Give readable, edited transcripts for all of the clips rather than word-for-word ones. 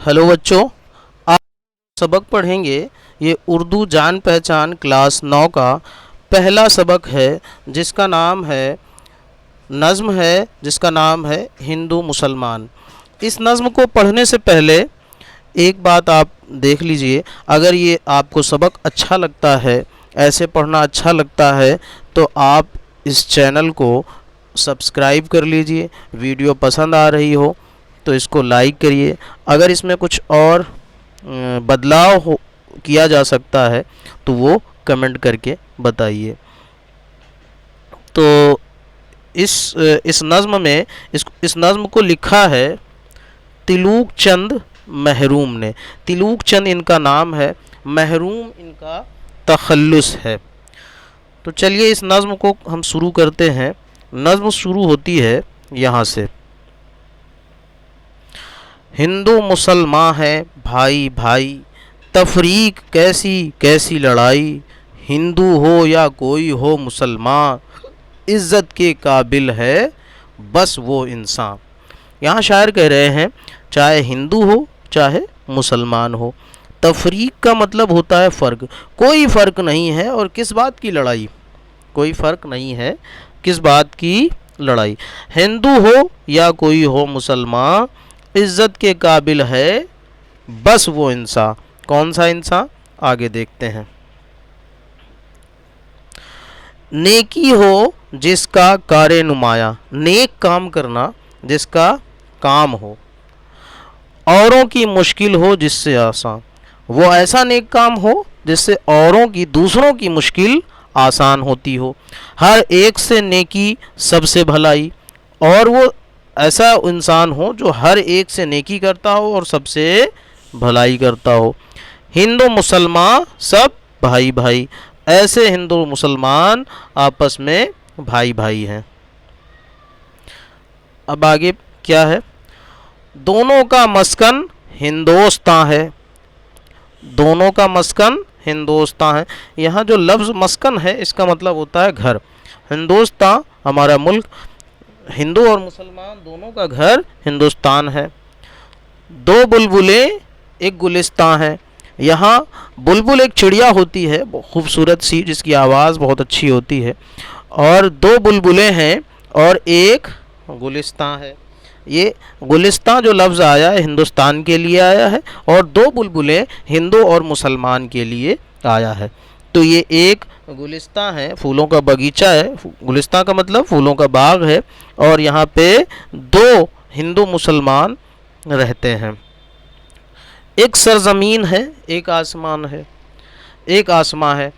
Hello बच्चों, आज सबक पढ़ेंगे। ये उर्दू जान पहचान क्लास 9 का पहला सबक है जिसका नाम है जिसका नाम है हिंदू मुसलमान। इस नज़्म को पढ़ने से पहले एक बात आप देख लीजिए। अगर ये आपको सबक अच्छा लगता है, ऐसे पढ़ना अच्छा लगता है, तो आप इस चैनल को सब्सक्राइब कर लीजिए। वीडियो पसंद आ रही हो तो इसको लाइक करिए। अगर इसमें कुछ और बदलाव किया जा सकता है तो वो कमेंट करके बताइए। तो इस नज़्म में इस नज़्म को लिखा है तिलूक चंद महरूम ने। तिलूक चंद इनका नाम है, महरूम इनका तखल्लुस है। तो चलिए इस नज़्म को हम शुरू करते हैं। नज़्म शुरू होती है यहाँ से। हिंदू मुसलमान है भाई भाई, तफरीक कैसी कैसी लड़ाई। हिंदू हो या कोई हो मुसलमान, इज़्ज़त के काबिल है बस वो इंसान। यहाँ शायर कह रहे हैं चाहे हिंदू हो चाहे मुसलमान हो, तफरीक का मतलब होता है फ़र्क। कोई फ़र्क नहीं है और किस बात की लड़ाई, कोई फ़र्क नहीं है किस बात की लड़ाई। हिंदू हो या कोई हो मुसलमान, इज़्ज़त के काबिल है बस वो इंसान। कौन सा इंसान, आगे देखते हैं। नेकी हो जिसका कारे नुमाया, नेक काम करना जिसका काम हो। औरों की मुश्किल हो जिससे आसान, वो ऐसा नेक काम हो जिससे औरों की, दूसरों की मुश्किल आसान होती हो। हर एक से नेकी सबसे भलाई, और वो ऐसा इंसान हो जो हर एक से नेकी करता हो और सबसे भलाई करता हो। हिंदू मुसलमान सब भाई भाई, ऐसे हिंदू मुसलमान आपस में भाई भाई हैं। अब आगे क्या है। दोनों का मस्कन हिंदोस्तान है, दोनों का मस्कन हिंदोस्तान है। यहाँ जो लफ्ज़ मस्कन है इसका मतलब होता है घर। हिंदोस्तान हमारा मुल्क, हिंदू और मुसलमान दोनों का घर हिंदुस्तान है। दो बुलबुलें एक गुलिस्तान है। यहाँ बुलबुल एक चिड़िया होती है खूबसूरत सी, जिसकी आवाज़ बहुत अच्छी होती है, और दो बुलबुलें हैं और एक गुलिस्तान है। ये गुलिस्तान जो लफ्ज़ आया है हिंदुस्तान के लिए आया है, और दो बुलबुलें हिंदू और मुसलमान के लिए आया है। तो ये एक गुलिस्तान है, फूलों का बगीचा है। गुलिस्तान का मतलब फूलों का बाग है, और यहाँ पे दो हिंदू मुसलमान रहते हैं। एक सरजमीन है एक आसमान है, एक आसमां है।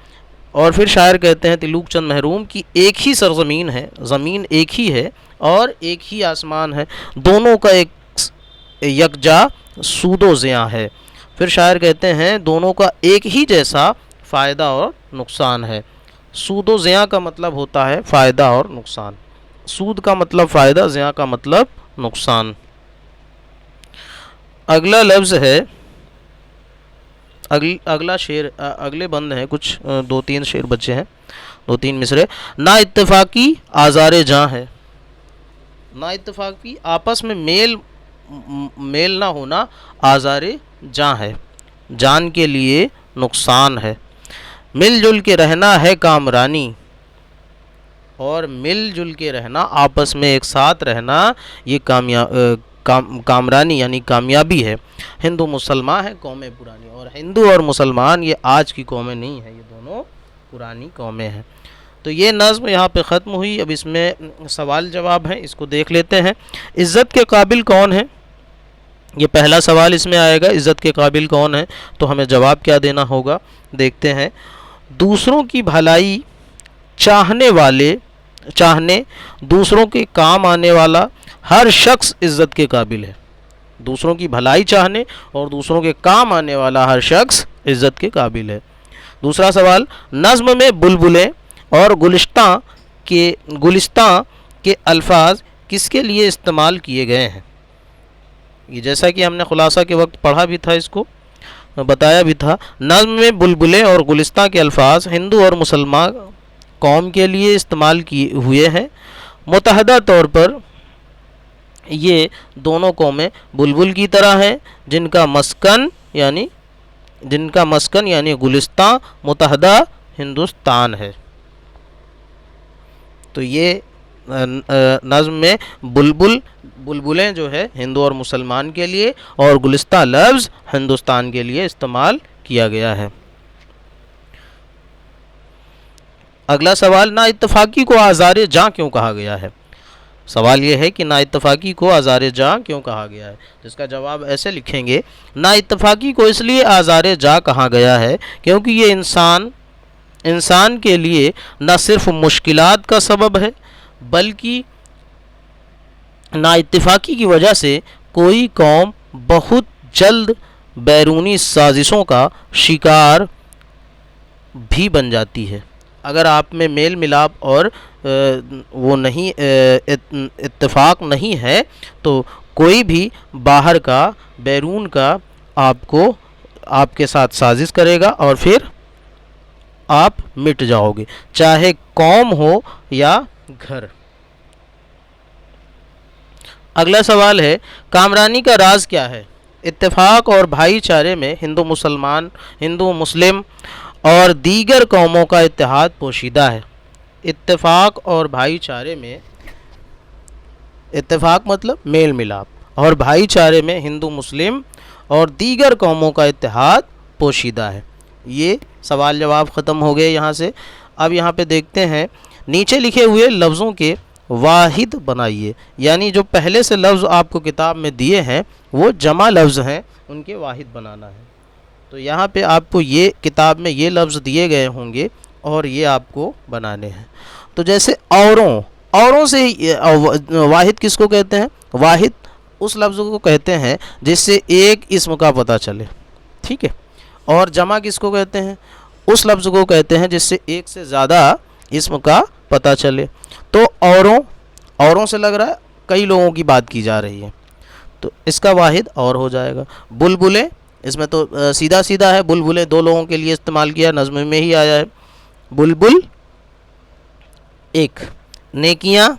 और फिर शायर कहते हैं तिलूक चंद महरूम की एक ही सरजमीन है, ज़मीन एक ही है और एक ही आसमान है, दोनों का एक यकजा सूदो ज़िया है। फिर शायर कहते हैं दोनों का एक ही जैसा फ़ायदा और नुकसान है। सूदो ज़िया का मतलब होता है फ़ायदा और नुकसान। सूद का मतलब फ़ायदा, ज़िया का मतलब नुकसान। अगला लफ्ज़ है, अगला शेर, अगले बंद हैं कुछ, दो तीन शेर बचे हैं, दो तीन मिसरे। ना इत्तेफाकी आज़ारे जाँ है, ना इत्तेफाकी आपस में मेल ना होना आज़ारे जाँ है, जान के लिए नुकसान है। मिलजुल के रहना है कामरानी, और मिलजुल के रहना, आपस में एक साथ रहना, ये कामरानी यानी कामयाबी है। हिंदू मुसलमान है कौमें पुरानी, और हिंदू और मुसलमान ये आज की कौमें नहीं है, ये दोनों पुरानी कौमें हैं। तो ये नज़्म यहाँ पे ख़त्म हुई। अब इसमें सवाल जवाब हैं, इसको देख लेते हैं। इज़्ज़त के काबिल कौन है, ये पहला सवाल इसमें आएगा। इज़्ज़त के काबिल कौन है, तो हमें जवाब क्या देना होगा, देखते हैं। दूसरों की भलाई चाहने दूसरों के काम आने वाला हर शख्स इज़्ज़त के काबिल है। दूसरों की भलाई चाहने और दूसरों के काम आने वाला हर शख्स इज़्ज़त के काबिल है। दूसरा सवाल, नज़्म में बुलबुलें और गुलिस्तां के अल्फाज किसके लिए इस्तेमाल किए गए हैं। ये जैसा कि हमने खुलासा के वक्त पढ़ा भी था, इसको बताया भी था। नज़्म में बुलबुलें और गुलिस्तां के अल्फाज हिंदू और मुसलमान कौम के लिए इस्तेमाल किए हुए हैं। मुतहदा तौर पर یہ دونوں قومیں بلبل کی طرح ہیں جن کا مسکن یعنی گلستان متحدہ ہندوستان ہے۔ تو یہ نظم میں بلبلیں جو ہے ہندو اور مسلمان کے لیے اور گلستان لفظ ہندوستان کے لیے استعمال کیا گیا ہے۔ اگلا سوال، نا اتفاقی کو آزار جاں کیوں کہا گیا ہے؟ سوال یہ ہے کہ نا اتفاقی کو آزار جاں کیوں کہا گیا ہے؟ جس کا جواب ایسے لکھیں گے، نا اتفاقی کو اس لیے آزار جاں کہا گیا ہے کیونکہ یہ انسان کے لیے نہ صرف مشکلات کا سبب ہے بلکہ نا اتفاقی کی وجہ سے کوئی قوم بہت جلد بیرونی سازشوں کا شکار بھی بن جاتی ہے۔ اگر آپ میں میل ملاپ اور وہ نہیں اتفاق نہیں ہے تو کوئی بھی باہر کا بیرون کا آپ کے ساتھ سازش کرے گا اور پھر آپ مٹ جاؤ گے، چاہے قوم ہو یا گھر۔ اگلا سوال ہے، کامرانی کا راز کیا ہے؟ اتفاق اور بھائی چارے میں ہندو مسلم اور دیگر قوموں کا اتحاد پوشیدہ ہے۔ اتفاق اور بھائی چارے میں، اتفاق مطلب میل ملاپ، اور بھائی چارے میں ہندو مسلم اور دیگر قوموں کا اتحاد پوشیدہ ہے۔ یہ سوال جواب ختم ہو گئے یہاں سے۔ اب یہاں پہ دیکھتے ہیں، نیچے لکھے ہوئے لفظوں کے واحد بنائیے، یعنی جو پہلے سے لفظ آپ کو کتاب میں دیے ہیں وہ جمع لفظ ہیں، ان کے واحد بنانا ہے۔ تو یہاں پہ آپ کو یہ کتاب میں یہ لفظ دیے گئے ہوں گے اور یہ آپ کو بنانے ہیں۔ تو جیسے اوروں سے واحد کس کو کہتے ہیں؟ واحد اس لفظ کو کہتے ہیں جس سے ایک اسم کا پتہ چلے، ٹھیک ہے؟ اور جمع کس کو کہتے ہیں؟ اس لفظ کو کہتے ہیں جس سے ایک سے زیادہ اسم کا پتہ چلے۔ تو اوروں سے لگ رہا ہے کئی لوگوں کی بات کی جا رہی ہے، تو اس کا واحد اور ہو جائے گا۔ بلبلیں، اس میں تو سیدھا ہے، بلبلیں دو لوگوں کے لیے استعمال کیا، نظم میں ہی آیا ہے۔ بلبل ایک، نیکیاں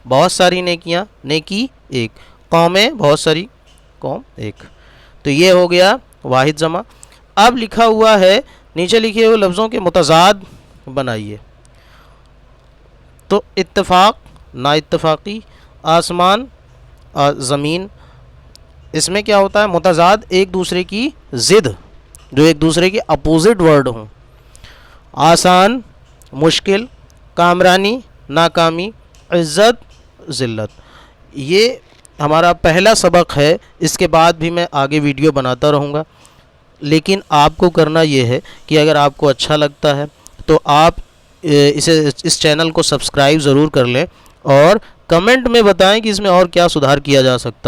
بہت ساری نیکیاں، نیکی ایک، قومیں بہت ساری، قوم ایک۔ تو یہ ہو گیا واحد جمع۔ اب لکھا ہوا ہے، نیچے لکھے ہوئے لفظوں کے متضاد بنائیے۔ تو اتفاق، نا اتفاقی، آسمان، زمین، اس میں کیا ہوتا ہے؟ متضاد ایک دوسرے کی ضد، جو ایک دوسرے کے اپوزٹ ورڈ ہوں۔ آسان، مشکل، کامرانی، ناکامی، عزت، ذلت۔ یہ ہمارا پہلا سبق ہے، اس کے بعد بھی میں آگے ویڈیو بناتا رہوں گا، لیکن آپ کو کرنا یہ ہے کہ اگر آپ کو اچھا لگتا ہے تو آپ اس چینل کو سبسکرائب ضرور کر لیں اور کمنٹ میں بتائیں کہ اس میں اور کیا سدھار کیا جا سکتا ہے۔